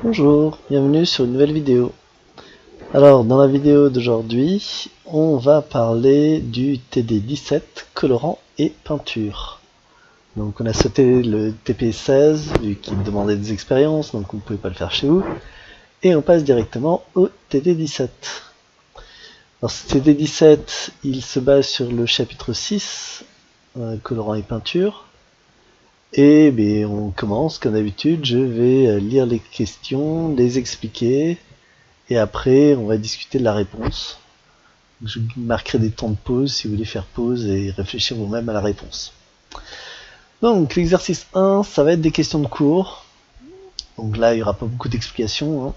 Bonjour, bienvenue sur une nouvelle vidéo. Alors, dans la vidéo d'aujourd'hui, on va parler du TD17, colorant et peinture. Donc on a sauté le TP16, vu qu'il demandait des expériences, donc on ne pouvait pas le faire chez vous. Et on passe directement au TD17. Alors ce TD17, il se base sur le chapitre 6, colorant et peinture. Et on commence, comme d'habitude, je vais lire les questions, les expliquer, et après on va discuter de la réponse. Je marquerai des temps de pause si vous voulez faire pause et réfléchir vous-même à la réponse. Donc l'exercice 1, ça va être des questions de cours. Donc là, il n'y aura pas beaucoup d'explications.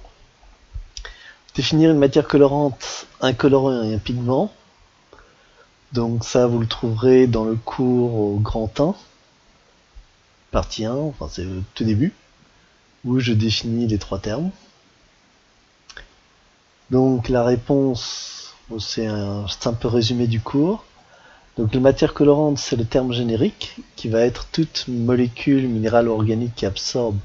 Définir une matière colorante, un colorant et un pigment. Donc ça, vous le trouverez dans le cours au grand 1, partie 1, enfin c'est le tout début, où je définis les trois termes. Donc la réponse, c'est un simple résumé du cours. Donc la matière colorante, c'est le terme générique, qui va être toute molécule minérale ou organique qui absorbe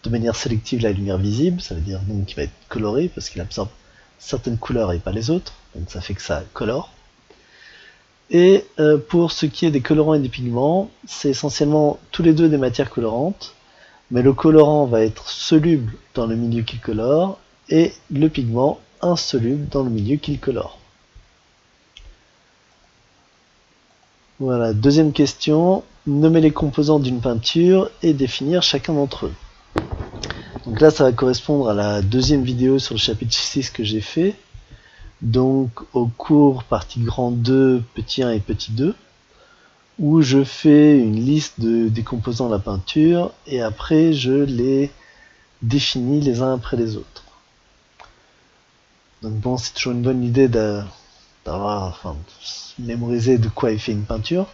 de manière sélective la lumière visible, ça veut dire donc qu'il va être coloré, parce qu'il absorbe certaines couleurs et pas les autres, donc ça fait que ça colore. Et pour ce qui est des colorants et des pigments, c'est essentiellement tous les deux des matières colorantes, mais le colorant va être soluble dans le milieu qu'il colore, et le pigment insoluble dans le milieu qu'il colore. Voilà, deuxième question, nommer les composants d'une peinture et définir chacun d'entre eux. Donc là, ça va correspondre à la deuxième vidéo sur le chapitre 6 que j'ai fait. Donc au cours partie grand 2, petit 1 et petit 2, où je fais une liste des composants de la peinture et après je les définis les uns après les autres. Donc bon, c'est toujours une bonne idée de mémoriser de quoi est fait une peinture.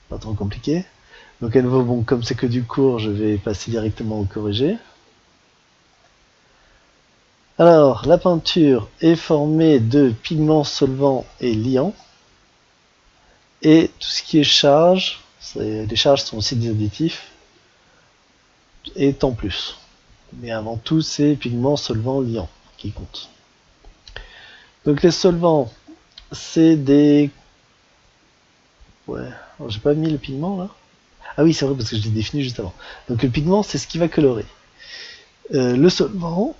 Pas trop compliqué. Donc à nouveau, bon, comme c'est que du cours, je vais passer directement au corrigé. Alors, la peinture est formée de pigments, solvants et liants. Et tout ce qui est charge, les charges sont aussi des additifs, est en plus. Mais avant tout, c'est pigments, solvants, liants qui comptent. Donc les solvants, c'est des... Ouais, j'ai pas mis le pigment là. Ah oui, c'est vrai parce que je l'ai défini juste avant. Donc le pigment, c'est ce qui va colorer. Le solvant,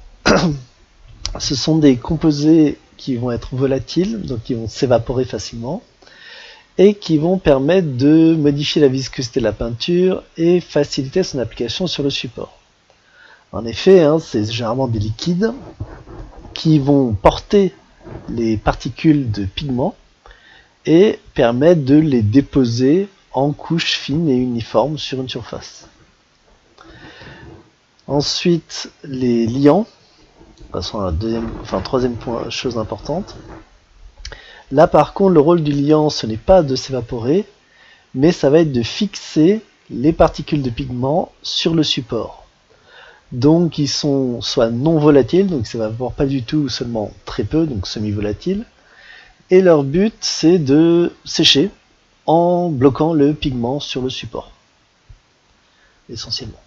ce sont des composés qui vont être volatiles, donc qui vont s'évaporer facilement, et qui vont permettre de modifier la viscosité de la peinture et faciliter son application sur le support. En effet, c'est généralement des liquides qui vont porter les particules de pigment et permettre de les déposer en couches fines et uniformes sur une surface. Ensuite, les liants, passons à la troisième chose importante. Là par contre, le rôle du liant, ce n'est pas de s'évaporer, mais ça va être de fixer les particules de pigment sur le support. Donc ils sont soit non volatiles, donc ça ne s'évapore pas du tout, ou seulement très peu, donc semi-volatiles. Et leur but, c'est de sécher en bloquant le pigment sur le support, essentiellement.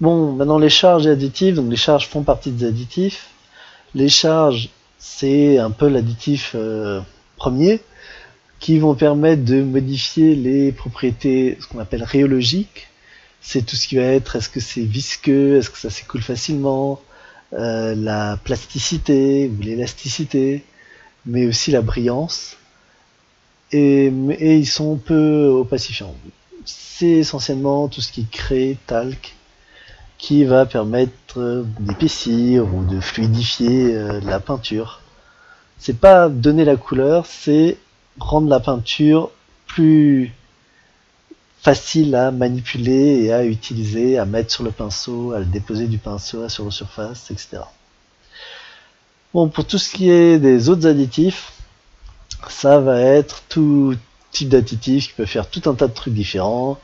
Bon, maintenant les charges et additifs, donc les charges font partie des additifs. Les charges, c'est un peu l'additif premier, qui vont permettre de modifier les propriétés, ce qu'on appelle rhéologiques. C'est tout ce qui va être, est-ce que c'est visqueux, est-ce que ça s'écoule facilement, la plasticité ou l'élasticité, mais aussi la brillance. Et ils sont peu opacifiants. C'est essentiellement tout ce qui crée talc, qui va permettre d'épaissir ou de fluidifier la peinture. C'est pas donner la couleur, c'est rendre la peinture plus facile à manipuler et à utiliser, à mettre sur le pinceau, à le déposer du pinceau sur la surface, etc. Bon, pour tout ce qui est des autres additifs, ça va être tout type d'additifs qui peut faire tout un tas de trucs différents.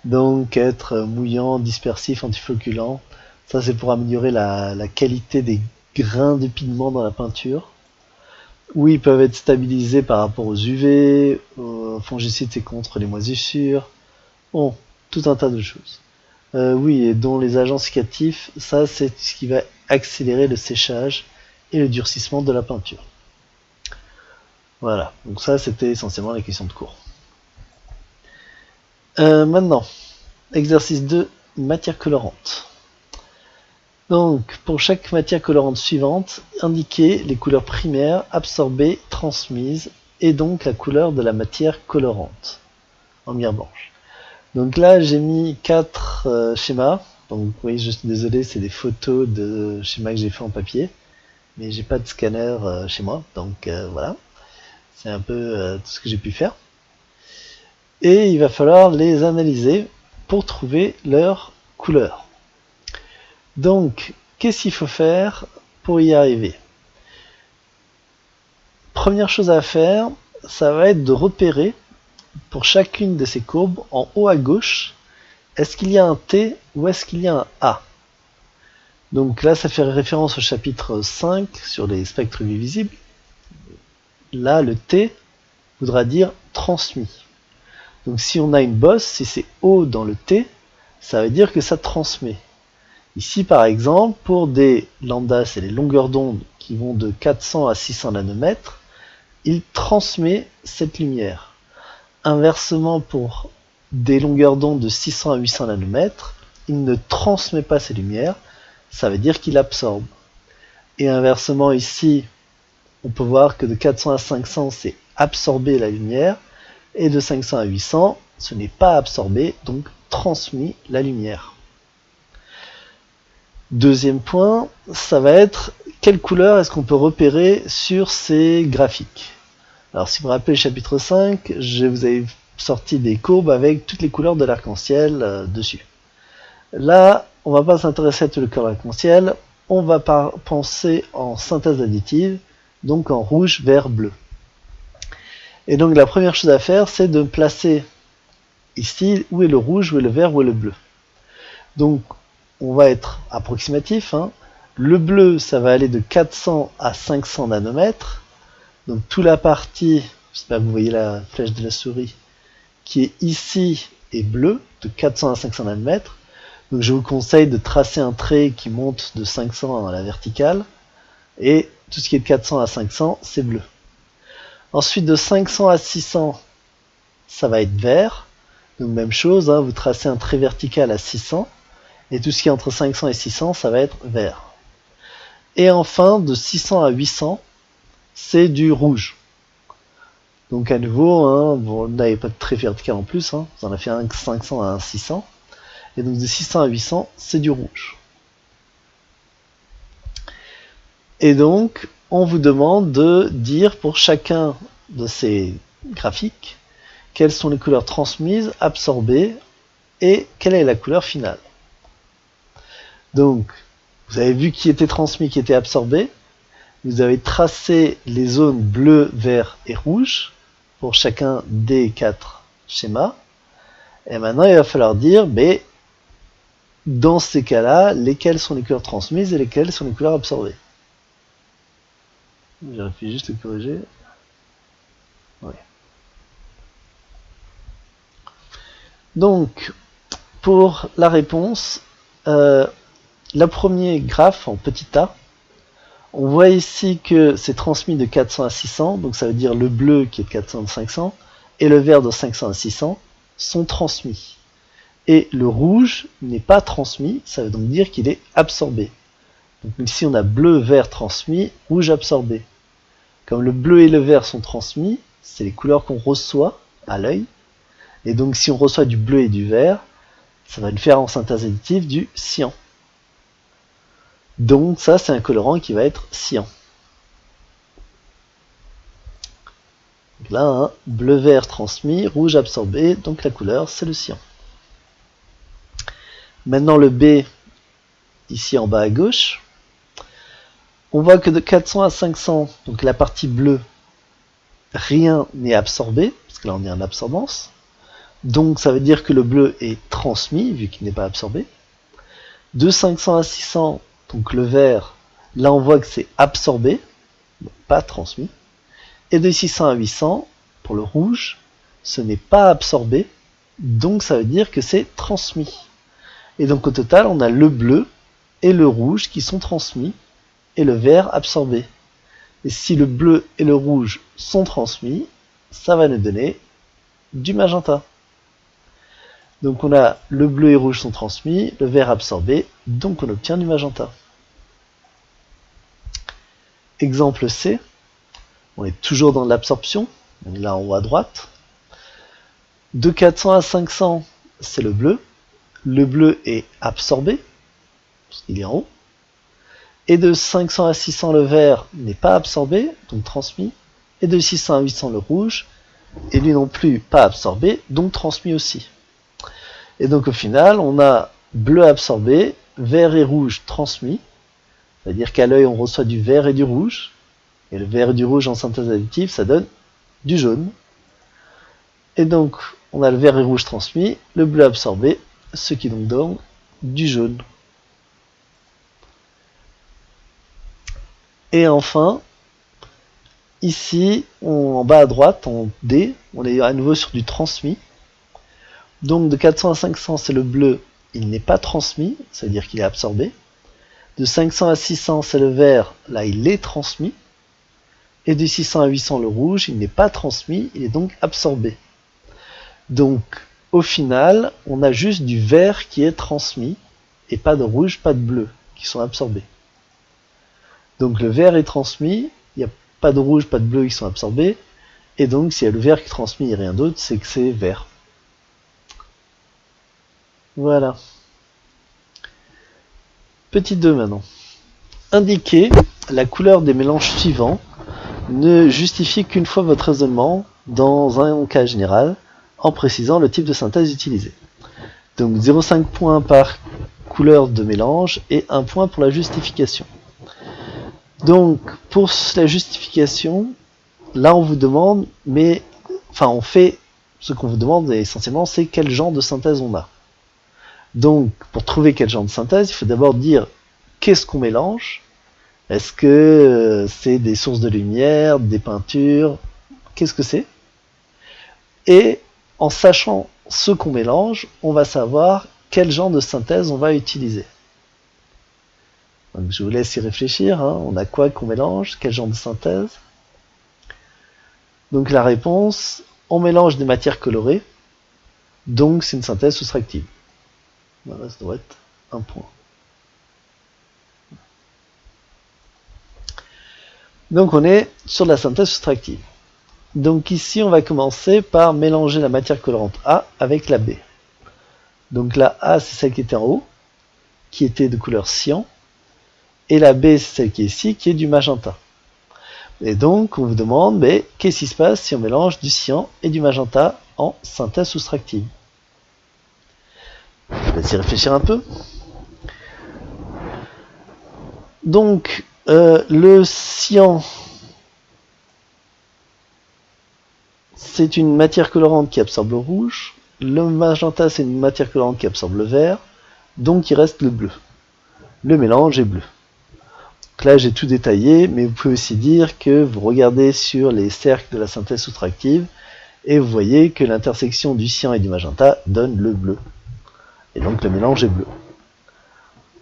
Donc être mouillant, dispersif, antifloculant. Ça c'est pour améliorer la qualité des grains de pigment dans la peinture. Ou ils peuvent être stabilisés par rapport aux UV, aux fongicides c'est contre les moisissures. Bon, tout un tas de choses. Oui, et dont les agents sécatifs, ça c'est ce qui va accélérer le séchage et le durcissement de la peinture. Voilà, donc ça c'était essentiellement les questions de cours. Maintenant, exercice 2, matière colorante. Donc, pour chaque matière colorante suivante, indiquez les couleurs primaires absorbées, transmises, et donc la couleur de la matière colorante en lumière blanche. Donc là, j'ai mis 4 schémas. Donc oui, je suis désolé, c'est des photos de schémas que j'ai fait en papier, mais j'ai pas de scanner chez moi, donc voilà. C'est un peu tout ce que j'ai pu faire. Et il va falloir les analyser pour trouver leur couleur. Donc, qu'est-ce qu'il faut faire pour y arriver? Première chose à faire, ça va être de repérer pour chacune de ces courbes, en haut à gauche, est-ce qu'il y a un T ou est-ce qu'il y a un A? Donc là, ça fait référence au chapitre 5 sur les spectres visibles. Là, le T voudra dire transmis. Donc si on a une bosse, si c'est haut dans le T, ça veut dire que ça transmet. Ici, par exemple, pour des lambda, c'est les longueurs d'onde qui vont de 400 à 600 nanomètres, il transmet cette lumière. Inversement, pour des longueurs d'onde de 600 à 800 nanomètres, il ne transmet pas ces lumières, ça veut dire qu'il absorbe. Et inversement, ici, on peut voir que de 400 à 500, c'est absorber la lumière, et de 500 à 800, ce n'est pas absorbé, donc transmis la lumière. Deuxième point, ça va être quelle couleur est-ce qu'on peut repérer sur ces graphiques. Alors si vous vous rappelez le chapitre 5, je vous avais sorti des courbes avec toutes les couleurs de l'arc-en-ciel dessus. Là, on va pas s'intéresser à tout le couleurs de l'arc-en-ciel, on va penser en synthèse additive, donc en rouge, vert, bleu. Et donc la première chose à faire, c'est de placer ici où est le rouge, où est le vert, où est le bleu. Donc on va être approximatif. Le bleu, ça va aller de 400 à 500 nanomètres. Donc toute la partie, j'espère que vous voyez la flèche de la souris, qui est ici est bleue, de 400 à 500 nanomètres. Donc je vous conseille de tracer un trait qui monte de 500 à la verticale. Et tout ce qui est de 400 à 500, c'est bleu. Ensuite, de 500 à 600, ça va être vert. Donc même chose, vous tracez un trait vertical à 600. Et tout ce qui est entre 500 et 600, ça va être vert. Et enfin, de 600 à 800, c'est du rouge. Donc à nouveau, vous n'avez pas de trait vertical en plus, vous en avez fait un 500 à un 600. Et donc de 600 à 800, c'est du rouge. Et donc, on vous demande de dire pour chacun de ces graphiques quelles sont les couleurs transmises, absorbées, et quelle est la couleur finale. Donc, vous avez vu qui était transmis, qui était absorbé. Vous avez tracé les zones bleu, vert et rouge pour chacun des 4 schémas. Et maintenant, il va falloir dire, dans ces cas-là, lesquelles sont les couleurs transmises et lesquelles sont les couleurs absorbées. J'aurais pu juste le corriger. Ouais. Donc, pour la réponse, le premier graphe en petit a, on voit ici que c'est transmis de 400 à 600, donc ça veut dire le bleu qui est de 400 à 500, et le vert de 500 à 600 sont transmis. Et le rouge n'est pas transmis, ça veut donc dire qu'il est absorbé. Donc ici on a bleu, vert transmis, rouge absorbé. Comme le bleu et le vert sont transmis, c'est les couleurs qu'on reçoit à l'œil. Et donc si on reçoit du bleu et du vert, ça va nous faire en synthèse additive du cyan. Donc ça c'est un colorant qui va être cyan. Donc là, bleu-vert transmis, rouge absorbé, donc la couleur c'est le cyan. Maintenant le B, ici en bas à gauche, on voit que de 400 à 500, donc la partie bleue, rien n'est absorbé, parce que là on est en absorbance. Donc ça veut dire que le bleu est transmis, vu qu'il n'est pas absorbé. De 500 à 600, donc le vert, là on voit que c'est absorbé, donc pas transmis. Et de 600 à 800, pour le rouge, ce n'est pas absorbé, donc ça veut dire que c'est transmis. Et donc au total, on a le bleu et le rouge qui sont transmis et le vert absorbé. Et si le bleu et le rouge sont transmis, ça va nous donner du magenta. Donc on a le bleu et rouge sont transmis, le vert absorbé, donc on obtient du magenta. Exemple C, on est toujours dans l'absorption, là en haut à droite. De 400 à 500, c'est le bleu est absorbé, parce qu'il est en haut. Et de 500 à 600, le vert n'est pas absorbé, donc transmis. Et de 600 à 800, le rouge, et lui non plus pas absorbé, donc transmis aussi. Et donc au final, on a bleu absorbé, vert et rouge transmis, c'est-à-dire qu'à l'œil on reçoit du vert et du rouge, et le vert et du rouge en synthèse additive, ça donne du jaune. Et donc on a le vert et rouge transmis, le bleu absorbé, ce qui donc donne du jaune. Et enfin, ici, en bas à droite, en D, on est à nouveau sur du transmis. Donc de 400 à 500, c'est le bleu, il n'est pas transmis, c'est-à-dire qu'il est absorbé. De 500 à 600, c'est le vert, là il est transmis. Et de 600 à 800, le rouge, il n'est pas transmis, il est donc absorbé. Donc au final, on a juste du vert qui est transmis, et pas de rouge, pas de bleu, qui sont absorbés. Donc le vert est transmis, il n'y a pas de rouge, pas de bleu qui sont absorbés, et donc s'il y a le vert qui transmet et rien d'autre, c'est que c'est vert. Voilà. Petit 2 maintenant. Indiquer la couleur des mélanges suivants ne justifie qu'une fois votre raisonnement dans un cas général, en précisant le type de synthèse utilisé. Donc 0,5 points par couleur de mélange et 1 point pour la justification. Donc, pour la justification, là on vous demande, on fait, ce qu'on vous demande essentiellement, c'est quel genre de synthèse on a. Donc, pour trouver quel genre de synthèse, il faut d'abord dire qu'est-ce qu'on mélange. Est-ce que c'est des sources de lumière, des peintures, qu'est-ce que c'est? Et en sachant ce qu'on mélange, on va savoir quel genre de synthèse on va utiliser. Donc je vous laisse y réfléchir, hein. On a quoi qu'on mélange, quel genre de synthèse? Donc la réponse, on mélange des matières colorées, donc c'est une synthèse soustractive. Voilà, ça doit être un point. Donc on est sur la synthèse soustractive. Donc ici on va commencer par mélanger la matière colorante A avec la B. Donc la A c'est celle qui était en haut, qui était de couleur cyan, et la B c'est celle qui est ici, qui est du magenta. Et donc on vous demande, qu'est-ce qui se passe si on mélange du cyan et du magenta en synthèse soustractive? Je vais essayer de réfléchir un peu. Donc le cyan, c'est une matière colorante qui absorbe le rouge. Le magenta, c'est une matière colorante qui absorbe le vert. Donc il reste le bleu. Le mélange est bleu. Donc là, j'ai tout détaillé, mais vous pouvez aussi dire que vous regardez sur les cercles de la synthèse soustractive et vous voyez que l'intersection du cyan et du magenta donne le bleu. Et donc le mélange est bleu.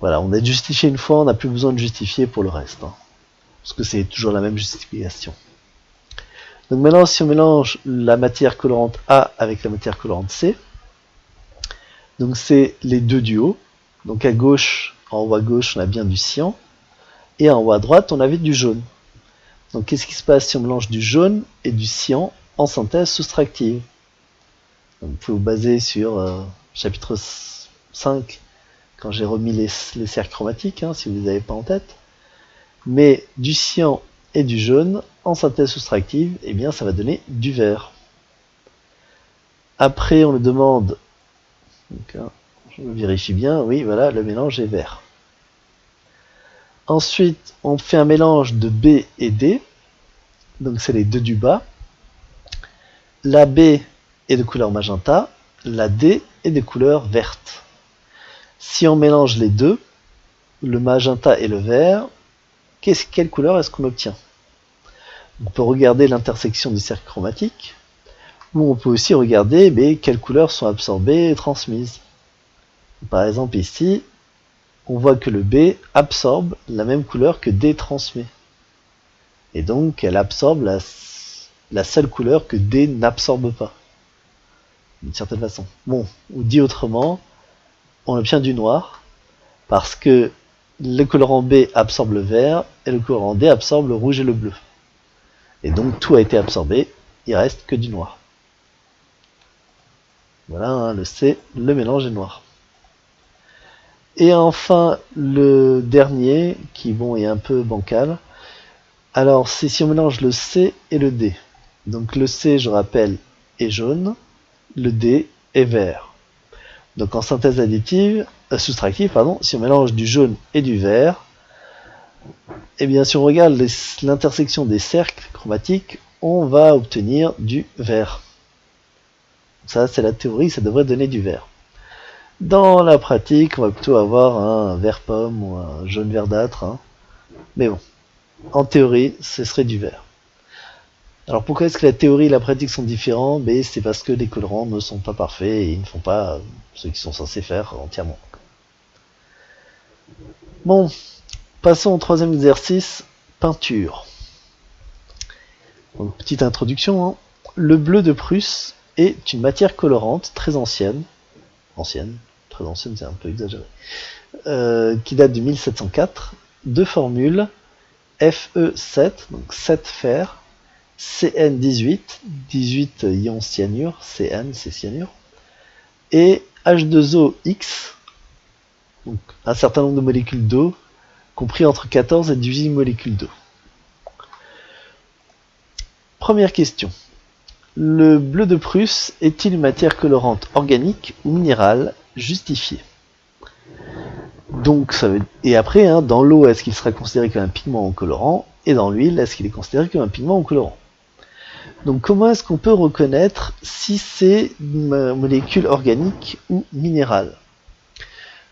Voilà, on a justifié une fois, on n'a plus besoin de justifier pour le reste, hein, parce que c'est toujours la même justification. Donc maintenant, si on mélange la matière colorante A avec la matière colorante C, donc c'est les deux du haut. Donc à gauche, en haut à gauche, on a bien du cyan, et en haut à droite, on avait du jaune. Donc qu'est-ce qui se passe si on mélange du jaune et du cyan en synthèse soustractive? Donc, vous pouvez vous baser sur chapitre 5, quand j'ai remis les cercles chromatiques, hein, si vous ne les avez pas en tête. Mais du cyan et du jaune en synthèse soustractive, eh bien ça va donner du vert. Après on le demande, donc, je vérifie bien, oui voilà, le mélange est vert. Ensuite on fait un mélange de B et D, donc c'est les deux du bas. La B est de couleur magenta, la D est de couleur verte. Si on mélange les deux, le magenta et le vert, quelle couleur est-ce qu'on obtient? On peut regarder l'intersection des cercles chromatiques, ou on peut aussi regarder quelles couleurs sont absorbées et transmises. Par exemple ici, on voit que le B absorbe la même couleur que D transmet. Et donc elle absorbe la seule couleur que D n'absorbe pas, d'une certaine façon. Bon, ou dit autrement, on obtient du noir, parce que le colorant B absorbe le vert, et le colorant D absorbe le rouge et le bleu. Et donc tout a été absorbé, il reste que du noir. Voilà, hein, le C, le mélange est noir. Et enfin, le dernier, qui bon est un peu bancal. Alors, c'est si on mélange le C et le D. Donc le C, je rappelle, est jaune, le D est vert. Donc en synthèse additive, soustractive, pardon, si on mélange du jaune et du vert, et bien si on regarde l'intersection des cercles chromatiques, on va obtenir du vert. Ça, c'est la théorie, ça devrait donner du vert. Dans la pratique, on va plutôt avoir un vert pomme ou un jaune verdâtre. Hein. Mais bon, en théorie, ce serait du vert. Alors pourquoi est-ce que la théorie et la pratique sont différents? C'est parce que les colorants ne sont pas parfaits et ils ne font pas ce qu'ils sont censés faire entièrement. Bon, passons au troisième exercice, peinture. Donc, petite introduction. Hein. Le bleu de Prusse est une matière colorante très ancienne, très ancienne, c'est un peu exagéré, qui date de 1704, de formule Fe7, donc 7 fer, Cn18, 18 ions cyanure, Cn c'est cyanure, et H2OX, donc un certain nombre de molécules d'eau, compris entre 14 et 18 molécules d'eau. Première question. Le bleu de Prusse est-il une matière colorante organique ou minérale justifiée? Donc, et après, hein, dans l'eau, est-ce qu'il sera considéré comme un pigment ou colorant? Et dans l'huile, est-ce qu'il est considéré comme un pigment ou colorant? Donc, comment est-ce qu'on peut reconnaître si c'est une molécule organique ou minérale?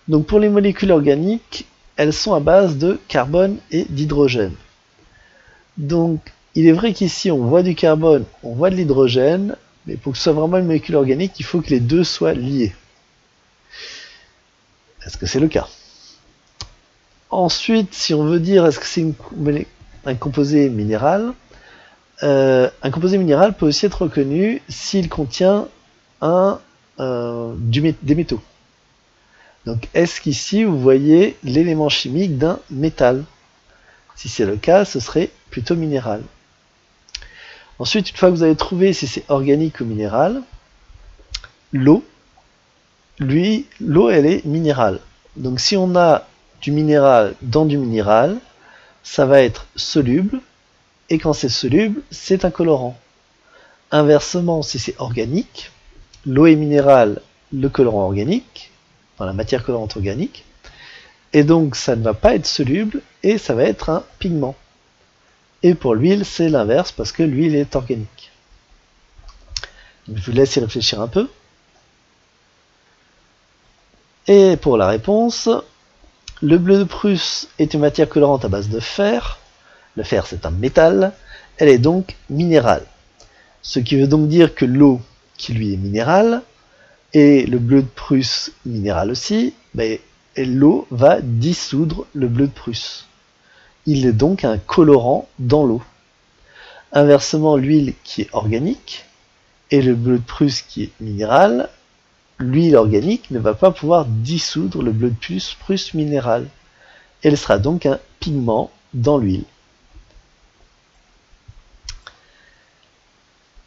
Donc, pour les molécules organiques, elles sont à base de carbone et d'hydrogène. Donc, il est vrai qu'ici, on voit du carbone, on voit de l'hydrogène, mais pour que ce soit vraiment une molécule organique, il faut que les deux soient liés. Est-ce que c'est le cas? Ensuite, si on veut dire est-ce que c'est un composé minéral, un composé minéral peut aussi être reconnu s'il contient des métaux. Donc est-ce qu'ici vous voyez l'élément chimique d'un métal? Si c'est le cas, ce serait plutôt minéral. Ensuite, une fois que vous avez trouvé si c'est organique ou minéral, l'eau, l'eau elle est minérale. Donc si on a du minéral dans du minéral, ça va être soluble, et quand c'est soluble, c'est un colorant. Inversement, si c'est organique, l'eau est minérale, le colorant organique, enfin la matière colorante organique, et donc ça ne va pas être soluble, et ça va être un pigment. Et pour l'huile, c'est l'inverse, parce que l'huile est organique. Je vous laisse y réfléchir un peu. Et pour la réponse, le bleu de Prusse est une matière colorante à base de fer. Le fer, c'est un métal. Elle est donc minérale. Ce qui veut donc dire que l'eau, qui lui est minérale, et le bleu de Prusse minéral aussi, l'eau va dissoudre le bleu de Prusse. Il est donc un colorant dans l'eau. Inversement, l'huile qui est organique, et le bleu de Prusse qui est minéral, l'huile organique ne va pas pouvoir dissoudre le bleu de Prusse minéral. Elle sera donc un pigment dans l'huile.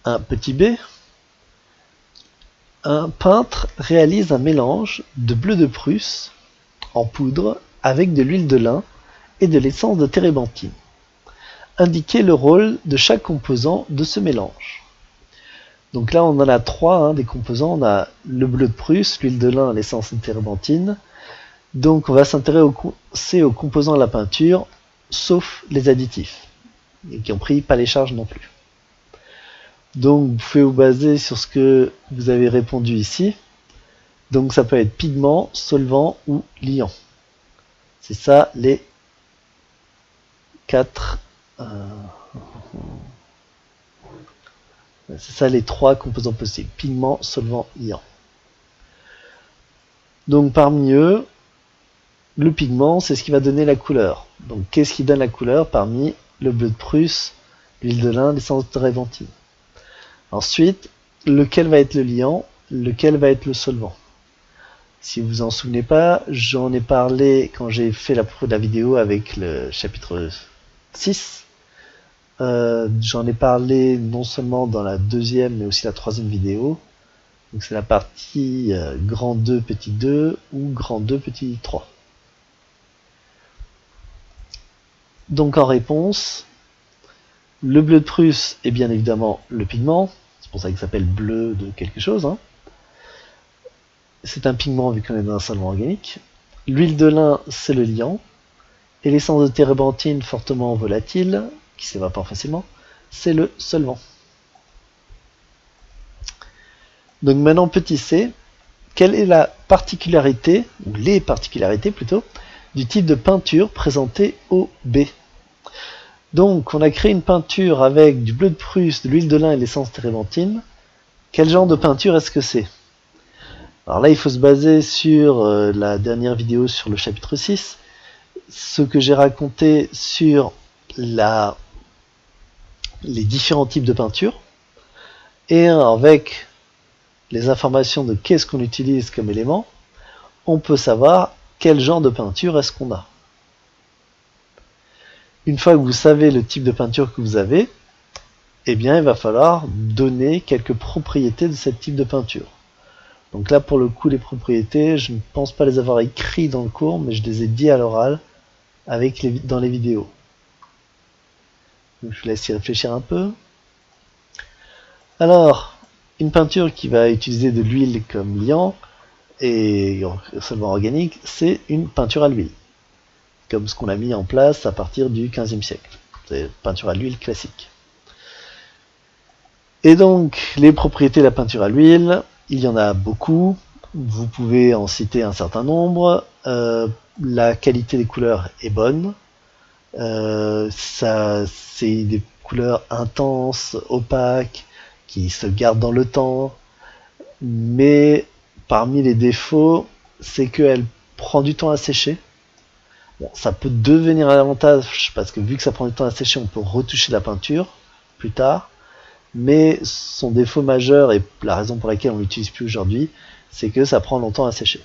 Un petit b. Un peintre réalise un mélange de bleu de Prusse en poudre avec de l'huile de lin et de l'essence de térébenthine. Indiquez le rôle de chaque composant de ce mélange. Donc là, on en a trois des composants. On a le bleu de Prusse, l'huile de lin, l'essence de térébenthine. Donc on va s'intéresser aux composants de la peinture, sauf les additifs, et qui ont pris pas les charges non plus. Donc vous pouvez vous baser sur ce que vous avez répondu ici. Donc ça peut être pigment, solvant ou liant. C'est ça les c'est ça les trois composants possibles. Pigment, solvant, liant. Donc parmi eux, le pigment, c'est ce qui va donner la couleur. Donc qu'est-ce qui donne la couleur parmi le bleu de Prusse, l'huile de lin, l'essence de térébenthine? Ensuite, lequel va être le liant, lequel va être le solvant? Si vous vous en souvenez pas, j'en ai parlé quand j'ai fait la vidéo avec le chapitre 6. J'en ai parlé non seulement dans la deuxième, mais aussi la troisième vidéo. Donc c'est la partie grand 2, petit 2 ou grand 2, petit 3. Donc en réponse, le bleu de Prusse est bien évidemment le pigment. C'est pour ça qu'il s'appelle bleu de quelque chose. Hein. C'est un pigment vu qu'on est dans un solvant organique. L'huile de lin, c'est le liant. Et l'essence de térébenthine fortement volatile, qui s'évapore facilement, c'est le solvant. Donc maintenant, petit c, quelle est la particularité, ou les particularités plutôt, du type de peinture présenté au B? Donc, on a créé une peinture avec du bleu de Prusse, de l'huile de lin et l'essence térébenthine. Quel genre de peinture est-ce que c'est? Alors là, il faut se baser sur la dernière vidéo sur le chapitre 6, ce que j'ai raconté sur les différents types de peinture, et avec les informations de qu'est-ce qu'on utilise comme élément, on peut savoir quel genre de peinture est-ce qu'on a. Une fois que vous savez le type de peinture que vous avez, eh bien il va falloir donner quelques propriétés de ce type de peinture. Donc là, pour le coup, les propriétés, je ne pense pas les avoir écrites dans le cours, mais je les ai dit à l'oral dans les vidéos. Donc je vous laisse y réfléchir un peu. Alors, une peinture qui va utiliser de l'huile comme liant et seulement organique, c'est une peinture à l'huile, comme ce qu'on a mis en place à partir du XVe siècle. C'est une peinture à l'huile classique. Et donc, les propriétés de la peinture à l'huile, il y en a beaucoup, vous pouvez en citer un certain nombre. La qualité des couleurs est bonne, c'est des couleurs intenses, opaques, qui se gardent dans le temps, mais parmi les défauts, c'est qu'elle prend du temps à sécher. Bon, ça peut devenir un avantage, parce que vu que ça prend du temps à sécher, on peut retoucher la peinture plus tard. Mais son défaut majeur, et la raison pour laquelle on ne l'utilise plus aujourd'hui, c'est que ça prend longtemps à sécher.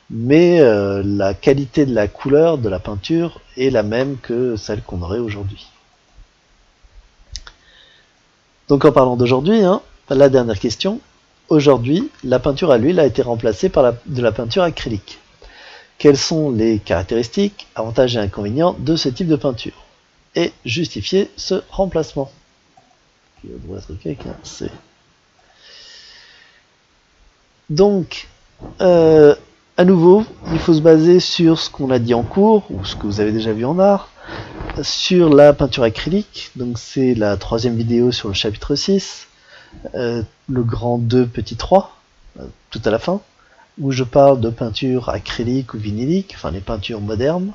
Mais la qualité de la couleur de la peinture est la même que celle qu'on aurait aujourd'hui. Donc en parlant d'aujourd'hui, hein, la dernière question. Aujourd'hui, la peinture à l'huile a été remplacée par de la peinture acrylique. Quelles sont les caractéristiques, avantages et inconvénients de ce type de peinture? Et justifier ce remplacement. Donc, à nouveau, il faut se baser sur ce qu'on a dit en cours, ou ce que vous avez déjà vu en art, sur la peinture acrylique. Donc c'est la troisième vidéo sur le chapitre 6, le grand 2, petit 3, tout à la fin, où je parle de peinture acrylique ou vinylique, enfin les peintures modernes,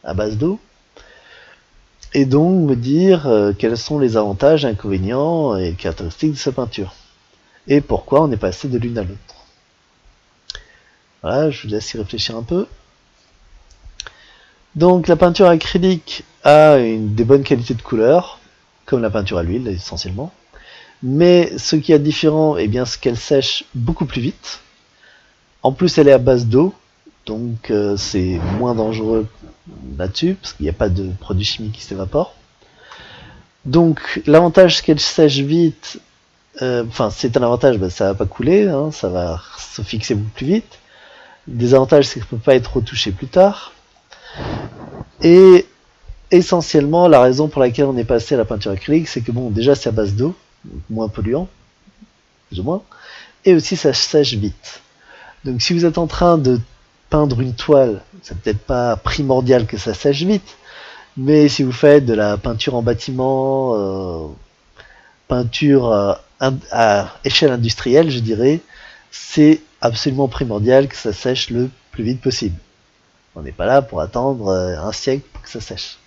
à base d'eau. Et donc me dire quels sont les avantages, inconvénients et caractéristiques de cette peinture. Et pourquoi on est passé de l'une à l'autre. Voilà, je vous laisse y réfléchir un peu. Donc la peinture acrylique a des bonnes qualités de couleur, comme la peinture à l'huile essentiellement. Mais ce qui est différent, eh bien, c'est qu'elle sèche beaucoup plus vite. En plus, elle est à base d'eau, donc c'est moins dangereux là-dessus, parce qu'il n'y a pas de produits chimiques qui s'évaporent. Donc l'avantage, c'est qu'elle sèche vite. Enfin, c'est un avantage, ça va pas couler, hein, ça va se fixer beaucoup plus vite. Des avantages, c'est qu'elle ne peut pas être retouchée plus tard. Et essentiellement, la raison pour laquelle on est passé à la peinture acrylique, c'est que bon, déjà c'est à base d'eau, moins polluant, plus ou moins, et aussi ça sèche vite. Donc si vous êtes en train de peindre une toile, c'est peut-être pas primordial que ça sèche vite, mais si vous faites de la peinture en bâtiment, peinture à échelle industrielle, je dirais, c'est absolument primordial que ça sèche le plus vite possible. On n'est pas là pour attendre un siècle pour que ça sèche.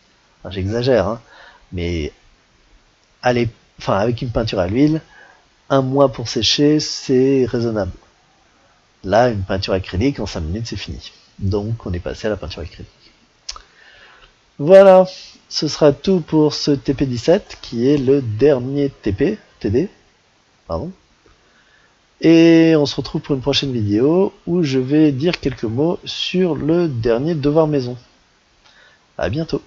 Enfin, j'exagère, hein, mais avec une peinture à l'huile, un mois pour sécher, c'est raisonnable. Là, une peinture acrylique, en 5 minutes, c'est fini. Donc, on est passé à la peinture acrylique. Voilà, ce sera tout pour ce TP17, qui est le dernier TD, pardon. Et on se retrouve pour une prochaine vidéo, où je vais dire quelques mots sur le dernier devoir maison. À bientôt.